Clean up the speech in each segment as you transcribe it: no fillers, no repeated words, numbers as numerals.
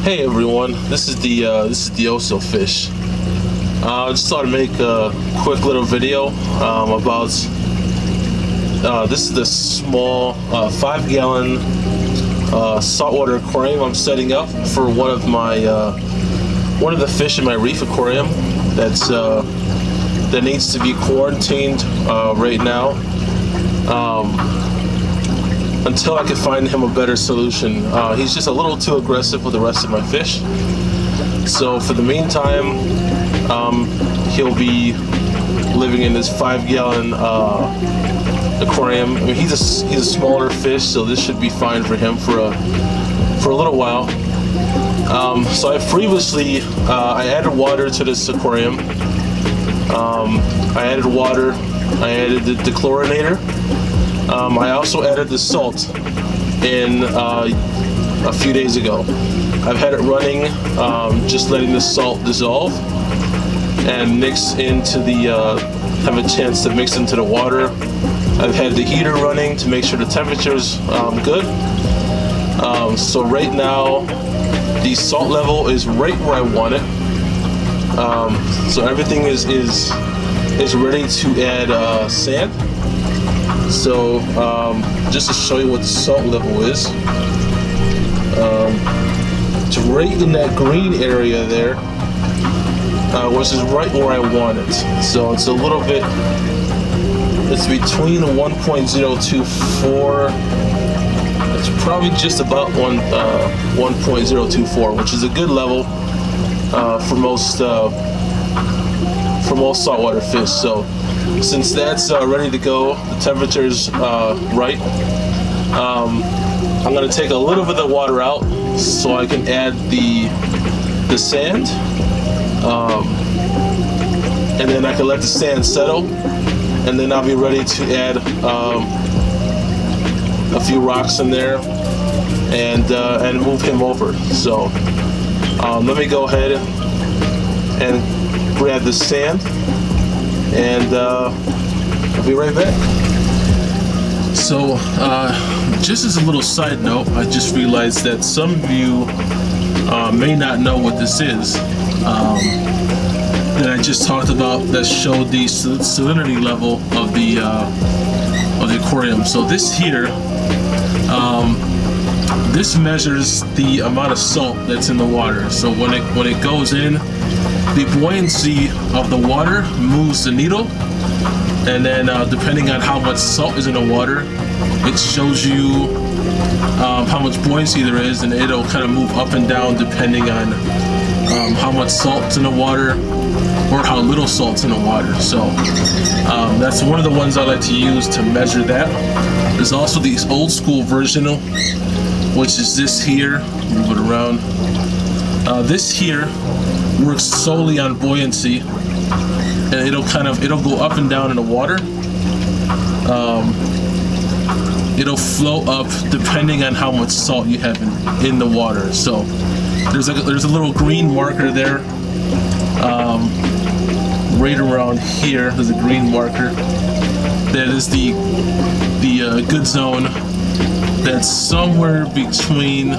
Hey everyone, this is the Oso fish. I just thought I'd make a quick little video about this is the small 5-gallon saltwater aquarium I'm setting up for one of the fish in my reef aquarium that needs to be quarantined right now. Until I can find him a better solution. He's just a little too aggressive with the rest of my fish. So for the meantime, he'll be living in this 5-gallon aquarium. I mean, he's a smaller fish, so this should be fine for him for a little while. So I previously I added water to this aquarium. I added water. I added the chlorinator. I also added the salt in a few days ago. I've had it running, just letting the salt dissolve and mix into have a chance to mix into the water. I've had the heater running to make sure the temperature's good. So right now, the salt level is right where I want it. So everything is ready to add sand. So just to show you what the salt level is, it's right in that green area there, which is right where I want it. So it's a little bit, it's between 1.024, it's probably just about 1.024, which is a good level for most saltwater fish. So since that's ready to go, the temperature's right, I'm going to take a little bit of the water out so I can add the sand, and then I can let the sand settle, and then I'll be ready to add a few rocks in there and move him over. So let me go ahead and grab the sand, and I'll be right back. So just as a little side note, I just realized that some of you may not know what this is that I just talked about, that showed the salinity level of the aquarium. So this here, this measures the amount of salt that's in the water. So when it goes in, the buoyancy of the water moves the needle, and then depending on how much salt is in the water, it shows you how much buoyancy there is, and it'll kind of move up and down depending on how much salt's in the water or how little salt's in the water. So that's one of the ones I like to use to measure that. There's also the old school version, which is this here. Move it around. This here works solely on buoyancy, and it'll go up and down in the water. It'll flow up depending on how much salt you have in the water. So there's a little green marker there, right around here. There's a green marker. That is the good zone. That's somewhere between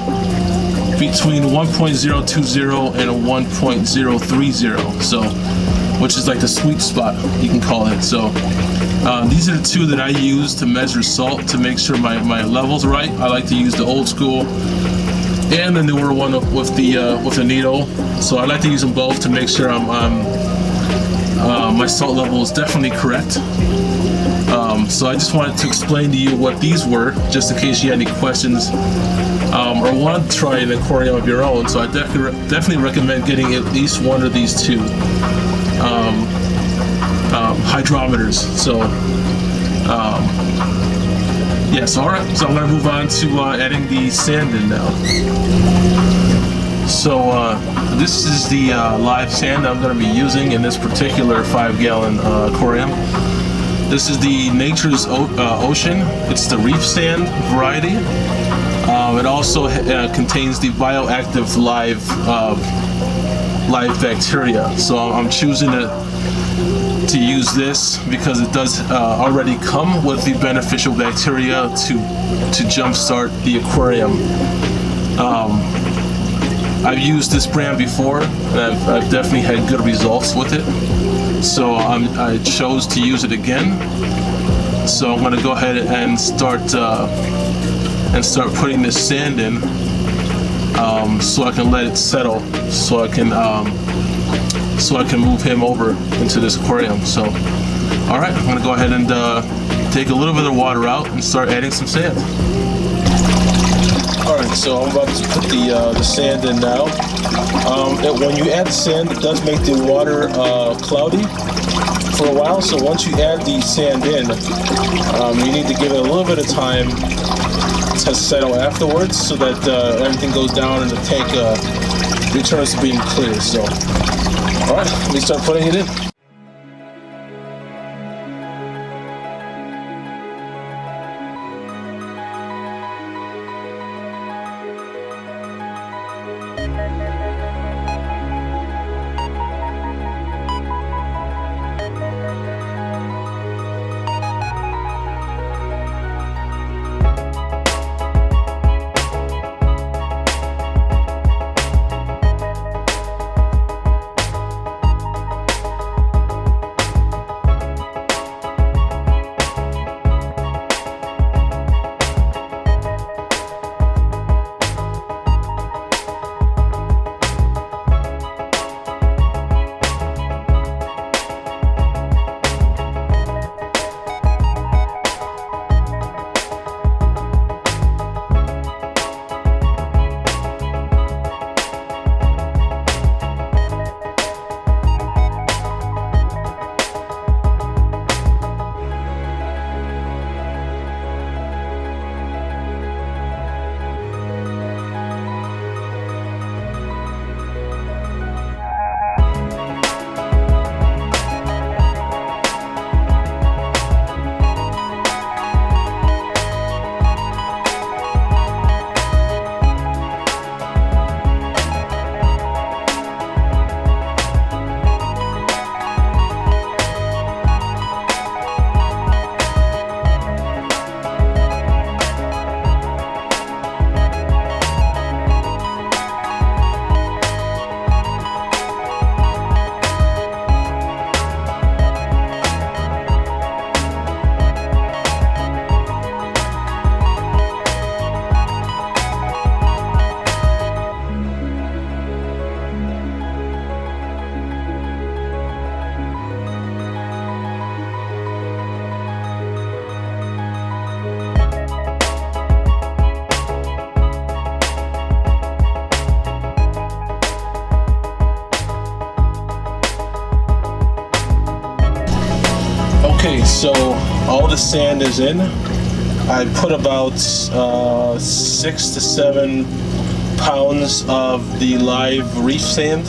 1.020 and a 1.030, so which is like the sweet spot, you can call it. So these are the two that I use to measure salt, to make sure my level's right. I like to use the old school and the newer one with the needle. So I like to use them both to make sure my salt level is definitely correct. So I just wanted to explain to you what these were, just in case you had any questions or wanted to try an aquarium of your own. So I definitely recommend getting at least one of these two hydrometers. So yes, all right. So I'm going to move on to adding the sand in now. So this is the live sand I'm going to be using in this particular 5-gallon aquarium. This is the Nature's Ocean. It's the reef sand variety. It also contains the bioactive live bacteria. So I'm choosing to use this because it does already come with the beneficial bacteria to jumpstart the aquarium. I've used this brand before, and I've definitely had good results with it. So I chose to use it again. So I'm going to go ahead and start putting this sand in, so I can let it settle, so I can move him over into this aquarium. So, all right, I'm going to go ahead and take a little bit of water out and start adding some sand. All right, so I'm about to put the sand in now. When you add the sand, it does make the water cloudy for a while. So once you add the sand in, you need to give it a little bit of time to settle afterwards, so that everything goes down and the tank returns to being clear. So, all right, let me start putting it in. Okay, so all the sand is in. I put about 6 to 7 pounds of the live reef sand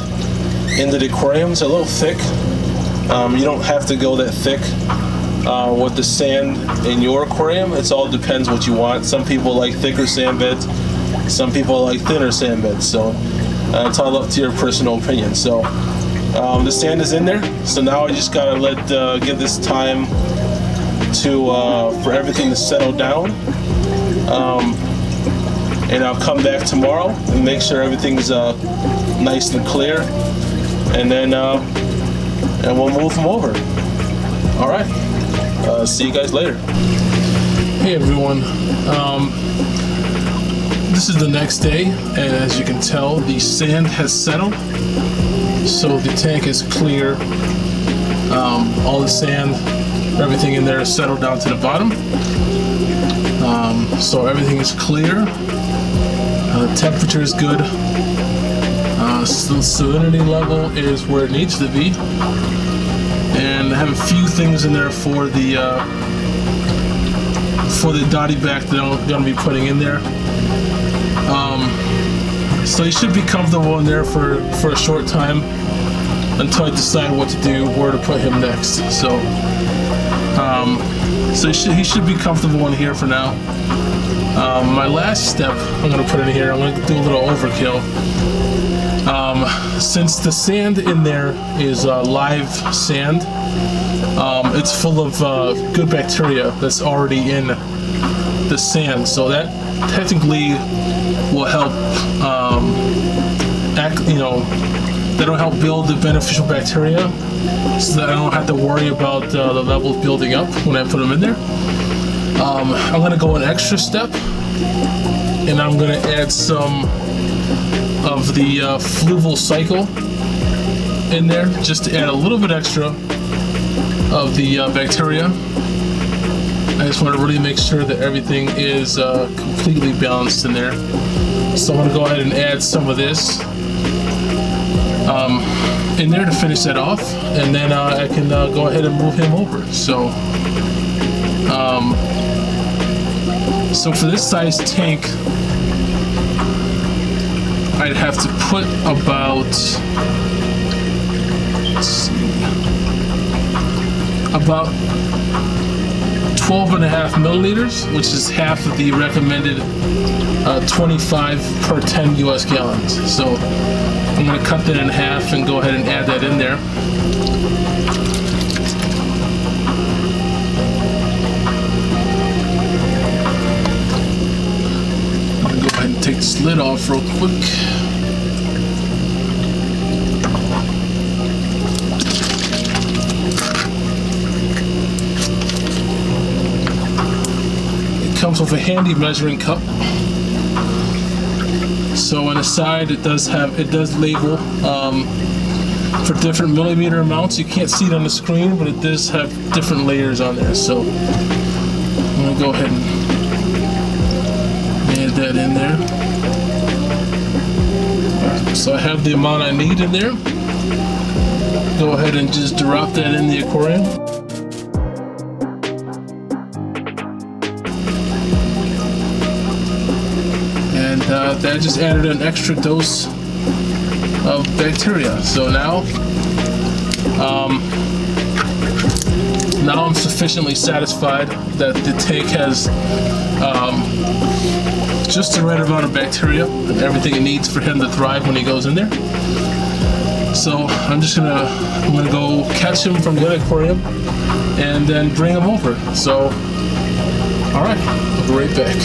into the aquarium. It's a little thick. You don't have to go that thick with the sand in your aquarium. It all depends what you want. Some people like thicker sand beds. Some people like thinner sand beds. So it's all up to your personal opinion. So the sand is in there. So now I just gotta give this time to for everything to settle down. And I'll come back tomorrow and make sure everything's nice and clear, and then and we'll move them over. All right. See you guys later. Hey everyone. This is the next day, and as you can tell, the sand has settled. So the tank is clear. All the sand, everything in there is settled down to the bottom. So everything is clear. The temperature is good. Salinity level is where it needs to be. And I have a few things in there for the dotty back that I'm going to be putting in there. So you should be comfortable in there for a short time until I decide what to do, where to put him next. So he should be comfortable in here for now. My last step I'm going to put in here, I'm going to do a little overkill. Since the sand in there is live sand, it's full of good bacteria that's already in the sand, so that technically will help that'll help build the beneficial bacteria, so that I don't have to worry about the levels building up when I put them in there. I'm gonna go an extra step, and I'm gonna add some of the FLUVAL cycle in there, just to add a little bit extra of the bacteria. I just want to really make sure that everything is completely balanced in there. So I'm going to go ahead and add some of this in there to finish that off, and then I can go ahead and move him over. So for this size tank, I'd have to put about, let's see, about 12.5 milliliters, which is half of the recommended 25 per 10 US gallons. So I'm going to cut that in half and go ahead and add that in there. I'm going to go ahead and take this lid off real quick. Comes with a handy measuring cup. So on the side it does label for different millimeter amounts. You can't see it on the screen, but it does have different layers on there. So I'm gonna go ahead and add that in there. Right, so I have the amount I need in there. Go ahead and just drop that in the aquarium. That just added an extra dose of bacteria. So now I'm sufficiently satisfied that the tank has just the right amount of bacteria and everything it needs for him to thrive when he goes in there. So I'm gonna go catch him from the aquarium and then bring him over. So, all right, I'll be right back.